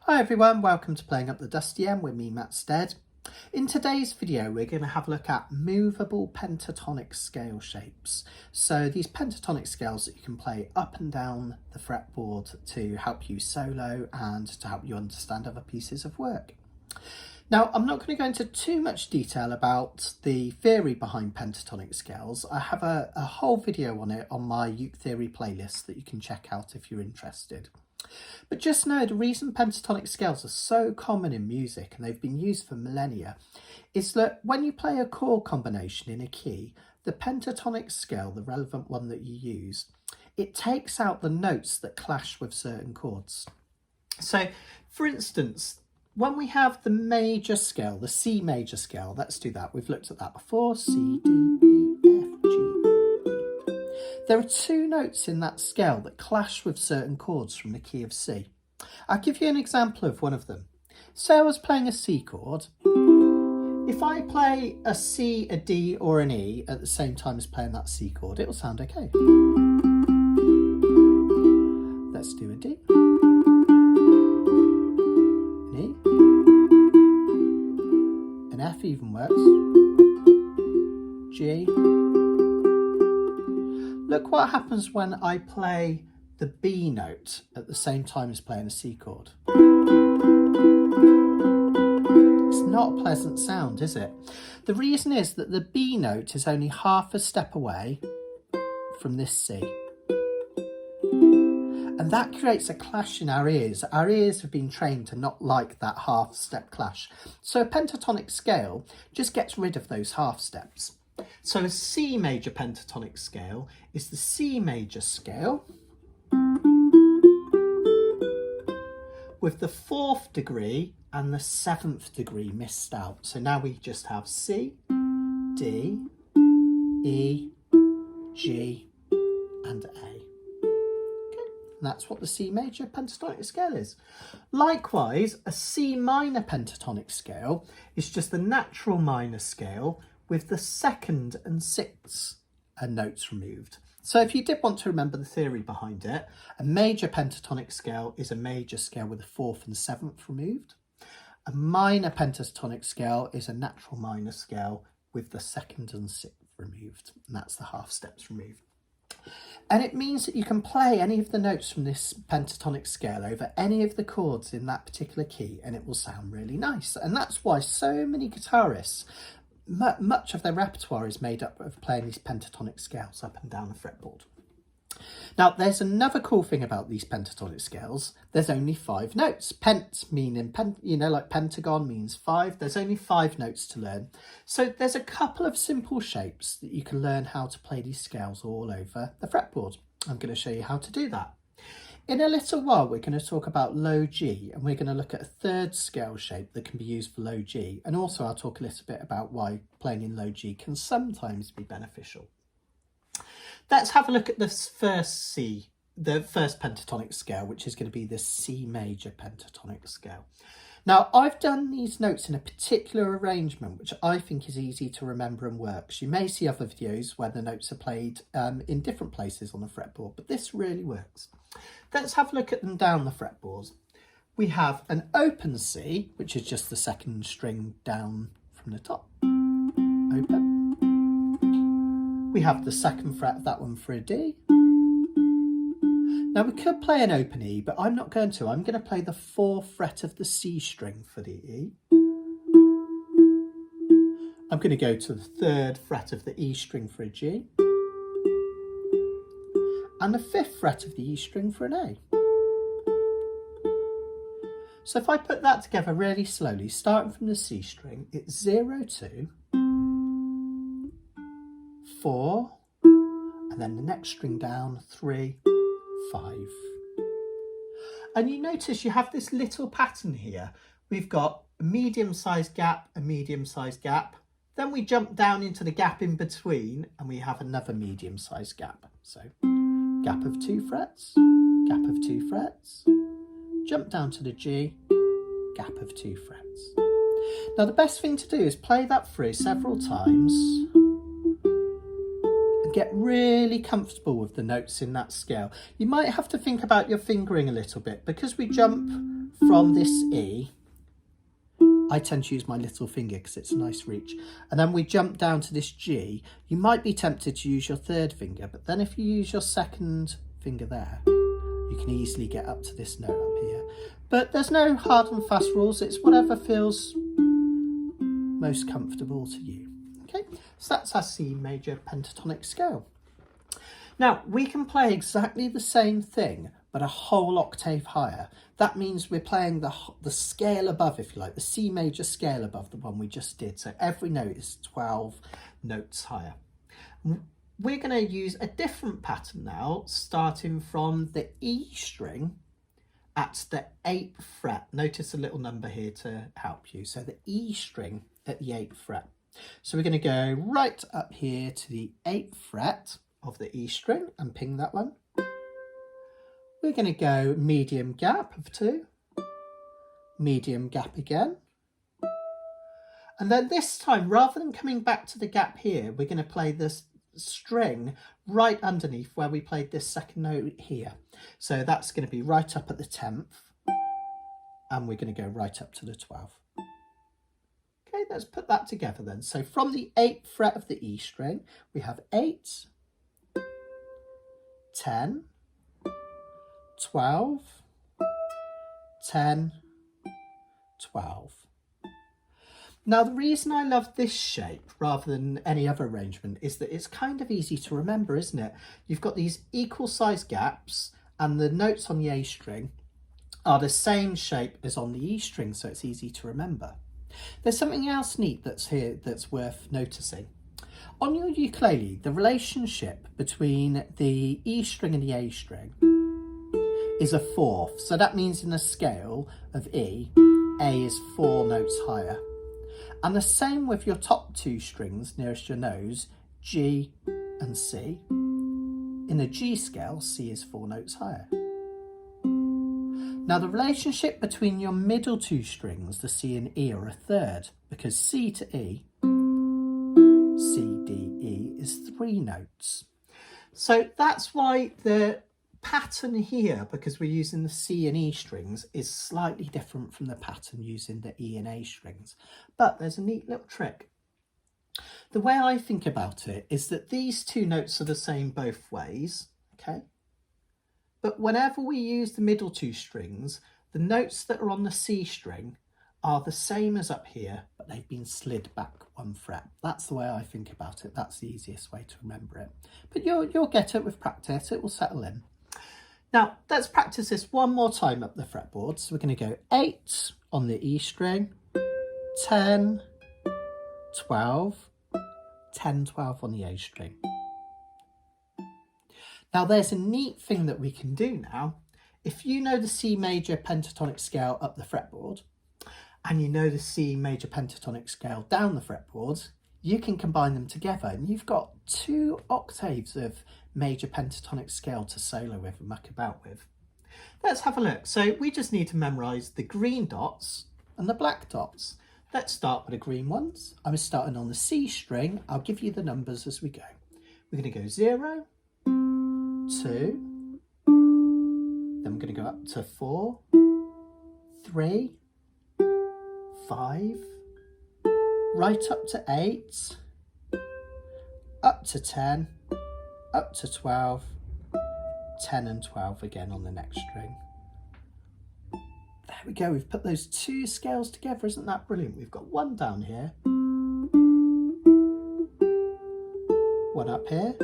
Hi everyone, welcome to Playing Up the Dusty M with me, Matt Stead. In today's video we're going to have a look at movable pentatonic scale shapes. So these pentatonic scales that you can play up and down the fretboard to help you solo and to help you understand other pieces of work. Now, I'm not going to go into too much detail about the theory behind pentatonic scales. I have a whole video on it on my Uke Theory playlist that you can check out if you're interested. But just know the reason pentatonic scales are so common in music, and they've been used for millennia, is that when you play a chord combination in a key, the pentatonic scale, the relevant one that you use, it takes out the notes that clash with certain chords. So, for instance, when we have the major scale, the C major scale, let's do that. We've looked at that before. C, D, E, F, G. There are two notes in that scale that clash with certain chords from the key of C. I'll give you an example of one of them. Say I was playing a C chord. If I play a C, a D or an E at the same time as playing that C chord, it will sound okay. Let's do a D. An F even works. G. Look what happens when I play the B note at the same time as playing a C chord. It's not a pleasant sound, is it? The reason is that the B note is only half a step away from this C. And that creates a clash in our ears. Our ears have been trained to not like that half step clash. So a pentatonic scale just gets rid of those half steps. So a C major pentatonic scale is the C major scale with the 4th degree and the 7th degree missed out. So now we just have C, D, E, G and A. And that's what the C major pentatonic scale is. Likewise, a C minor pentatonic scale is just the natural minor scale with the 2nd and 6th notes removed. So if you did want to remember the theory behind it, a major pentatonic scale is a major scale with the 4th and 7th removed. A minor pentatonic scale is a natural minor scale with the 2nd and 6th removed. And that's the half steps removed. And it means that you can play any of the notes from this pentatonic scale over any of the chords in that particular key and it will sound really nice. And that's why so many guitarists, much of their repertoire is made up of playing these pentatonic scales up and down the fretboard. Now, there's another cool thing about these pentatonic scales. There's only 5 notes. Pent meaning, like pentagon means 5. There's only 5 notes to learn. So there's a couple of simple shapes that you can learn how to play these scales all over the fretboard. I'm going to show you how to do that. In a little while, we're going to talk about low G, and we're going to look at a 3rd scale shape that can be used for low G. And also I'll talk a little bit about why playing in low G can sometimes be beneficial. Let's have a look at the first pentatonic scale, which is going to be the C major pentatonic scale. Now, I've done these notes in a particular arrangement, which I think is easy to remember and works. You may see other videos where the notes are played in different places on the fretboard, but this really works. Let's have a look at them down the fretboard. We have an open C, which is just the 2nd string down from the top. Open. We have the 2nd fret of that one for a D. Now we could play an open E, but I'm not going to. I'm going to play the 4th fret of the C string for the E. I'm going to go to the 3rd fret of the E string for a G. And the 5th fret of the E string for an A. So if I put that together really slowly, starting from the C string, it's 0, 2, 4, and then the next string down, 3, 5. And you notice you have this little pattern here. We've got a medium-sized gap, a medium-sized gap. Then we jump down into the gap in between and we have another medium-sized gap. So gap of 2 frets, gap of 2 frets, jump down to the G, gap of 2 frets. Now the best thing to do is play that through several times and get really comfortable with the notes in that scale. You might have to think about your fingering a little bit because we jump from this E, I tend to use my little finger because it's a nice reach. And then we jump down to this G. You might be tempted to use your third finger, but then if you use your second finger there, you can easily get up to this note up here. But there's no hard and fast rules. It's whatever feels most comfortable to you. Okay, so that's our C major pentatonic scale. Now, we can play exactly the same thing, but a whole octave higher. That means we're playing the scale above, if you like, the C major scale above the one we just did. So every note is 12 notes higher. We're going to use a different pattern now, starting from the E string at the 8th fret. Notice a little number here to help you. So the E string at the 8th fret. So we're going to go right up here to the 8th fret of the E string and ping that one. We're going to go medium gap of 2, medium gap again. And then this time, rather than coming back to the gap here, we're going to play this string right underneath where we played this second note here. So that's going to be right up at the 10th, and we're going to go right up to the 12th. Okay, let's put that together then. So from the 8th fret of the E string, we have 8, 10, 12, 10, 12. Now, the reason I love this shape rather than any other arrangement is that it's kind of easy to remember, isn't it? You've got these equal size gaps and the notes on the A string are the same shape as on the E string, so it's easy to remember. There's something else neat that's here that's worth noticing. On your ukulele, the relationship between the E string and the A string is a 4th. So that means in a scale of E, A is 4 notes higher. And the same with your top 2 strings nearest your nose, G and C. In the G scale, C is 4 notes higher. Now the relationship between your middle 2 strings, the C and E, are a 3rd, because C to E, C, D, E, is 3 notes. So that's why the pattern here, because we're using the C and E strings, is slightly different from the pattern using the E and A strings. But there's a neat little trick. The way I think about it is that these 2 notes are the same both ways, okay? But whenever we use the middle 2 strings, the notes that are on the C string are the same as up here, but they've been slid back 1 fret. That's the way I think about it. That's the easiest way to remember it. But you'll get it with practice. It will settle in. Now, let's practice this one more time up the fretboard. So we're going to go 8 on the E string, 10, 12, 10, 12 on the A string. Now, there's a neat thing that we can do now. If you know the C major pentatonic scale up the fretboard, and you know the C major pentatonic scale down the fretboard, you can combine them together and you've got 2 octaves of major pentatonic scale to solo with and muck about with. Let's have a look. So we just need to memorise the green dots and the black dots. Let's start with the green ones. I'm starting on the C string. I'll give you the numbers as we go. We're going to go 0, 2, then we're going to go up to 4, 3, 5, right up to 8, up to 10, up to 12, 10 and 12 again on the next string. There we go, we've put those 2 scales together. Isn't that brilliant? We've got one down here, one up here,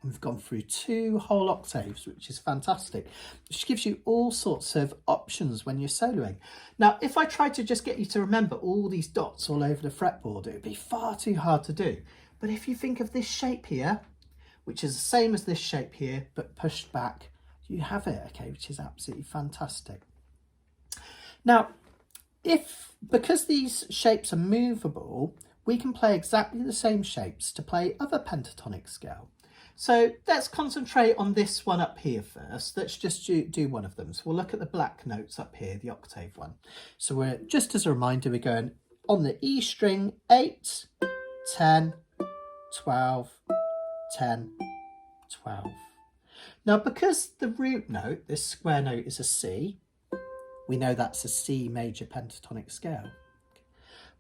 and we've gone through 2 whole octaves, which is fantastic, which gives you all sorts of options when you're soloing. Now, if I tried to just get you to remember all these dots all over the fretboard, it would be far too hard to do. But if you think of this shape here, which is the same as this shape here, but pushed back, you have it, okay, which is absolutely fantastic. Now, because these shapes are movable, we can play exactly the same shapes to play other pentatonic scale. So let's concentrate on this one up here first. Let's just do one of them. So we'll look at the black notes up here, the octave one. So we're, just as a reminder, we're going on the E string, 8, 10, 12, 10, 12. Now, because the root note, this square note, is a C, we know that's a C major pentatonic scale.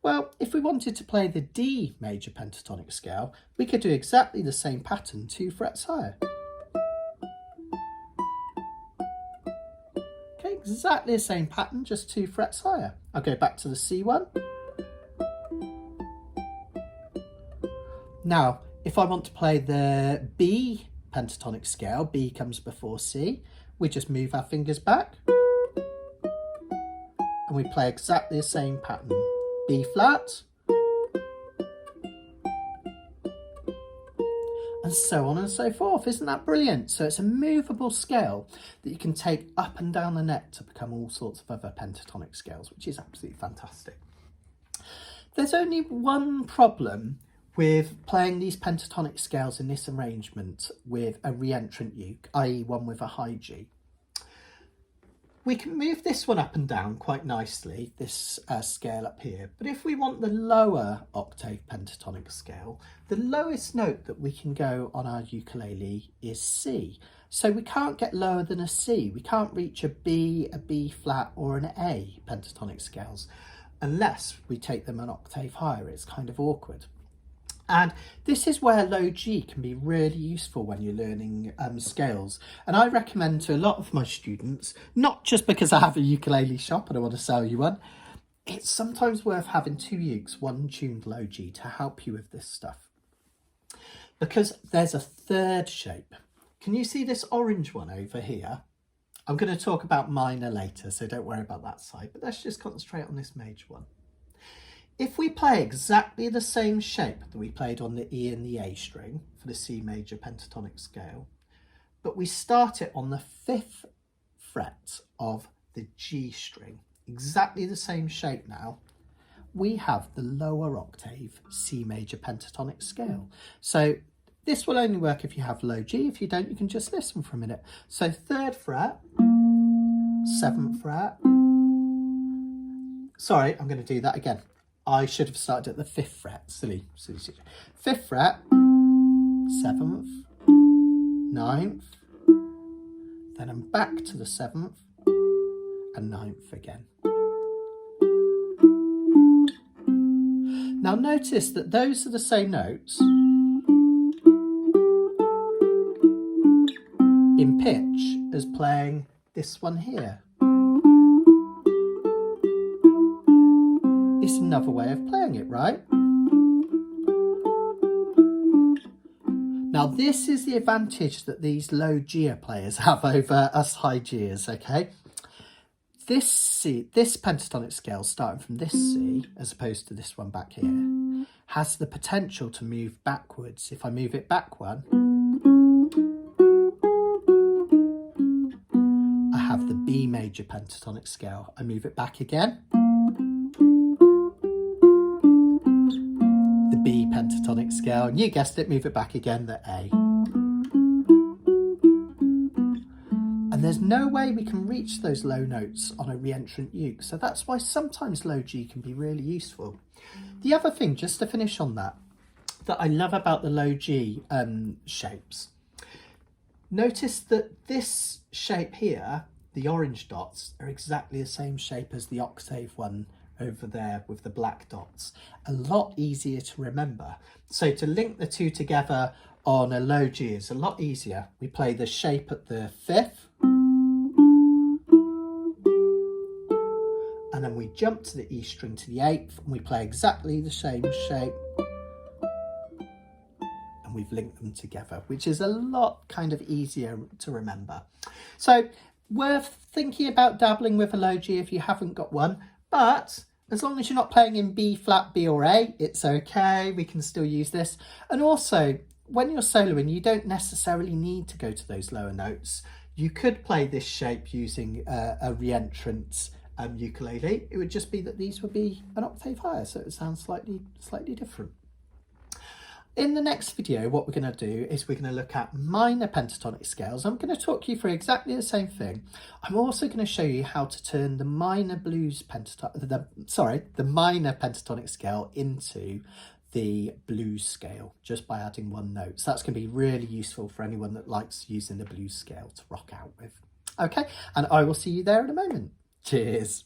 Well, if we wanted to play the D major pentatonic scale, we could do exactly the same pattern 2 frets higher. Okay, exactly the same pattern, just 2 frets higher. I'll go back to the C one. Now, if I want to play the B pentatonic scale, B comes before C, we just move our fingers back and we play exactly the same pattern. B flat, and so on and so forth. Isn't that brilliant? So it's a movable scale that you can take up and down the neck to become all sorts of other pentatonic scales, which is absolutely fantastic. There's only one problem with playing these pentatonic scales in this arrangement with a reentrant uke, i.e. one with a high G. We can move this one up and down quite nicely, this scale up here, but if we want the lower octave pentatonic scale, the lowest note that we can go on our ukulele is C. So we can't get lower than a C. We can't reach a B flat or an A pentatonic scales unless we take them an octave higher. It's kind of awkward. And this is where low G can be really useful when you're learning scales. And I recommend to a lot of my students, not just because I have a ukulele shop and I want to sell you one, it's sometimes worth having 2 ukes, one tuned low G to help you with this stuff. Because there's a third shape. Can you see this orange one over here? I'm going to talk about minor later, so don't worry about that side, but let's just concentrate on this major one. If we play exactly the same shape that we played on the E and the A string for the C major pentatonic scale, but we start it on the 5th fret of the G string, exactly the same shape now, we have the lower octave C major pentatonic scale. So this will only work if you have low G. If you don't, you can just listen for a minute. So 3rd fret, 7th fret. Sorry, I'm going to do that again. I should have started at the 5th fret. Silly. 5th fret, 7th, 9th, then I'm back to the 7th and 9th again. Now notice that those are the same notes in pitch as playing this one here. It's another way of playing it, right? Now this is the advantage that these low G players have over us high Gers, okay? This pentatonic scale, starting from this C, as opposed to this one back here, has the potential to move backwards. If I move it back one, I have the B major pentatonic scale. I move it back again, the B pentatonic scale, and you guessed it, move it back again, the A. And there's no way we can reach those low notes on a reentrant uke, so that's why sometimes low G can be really useful. The other thing, just to finish on that I love about the low G shapes, notice that this shape here, the orange dots, are exactly the same shape as the octave one over there with the black dots. A lot easier to remember. So to link the two together on a low G is a lot easier. We play the shape at the 5th, and then we jump to the E string to the 8th, and we play exactly the same shape, and we've linked them together, which is a lot kind of easier to remember. So worth thinking about dabbling with a low G if you haven't got one, but as long as you're not playing in B flat, B or A, it's okay, we can still use this. And also, when you're soloing, you don't necessarily need to go to those lower notes. You could play this shape using a reentrant ukulele. It would just be that these would be an octave higher, so it sounds slightly different. In the next video, what we're going to do is we're going to look at minor pentatonic scales. I'm going to talk you through exactly the same thing. I'm also going to show you how to turn the minor pentatonic scale into the blues scale just by adding one note. So that's going to be really useful for anyone that likes using the blues scale to rock out with. Okay, and I will see you there in a moment. Cheers.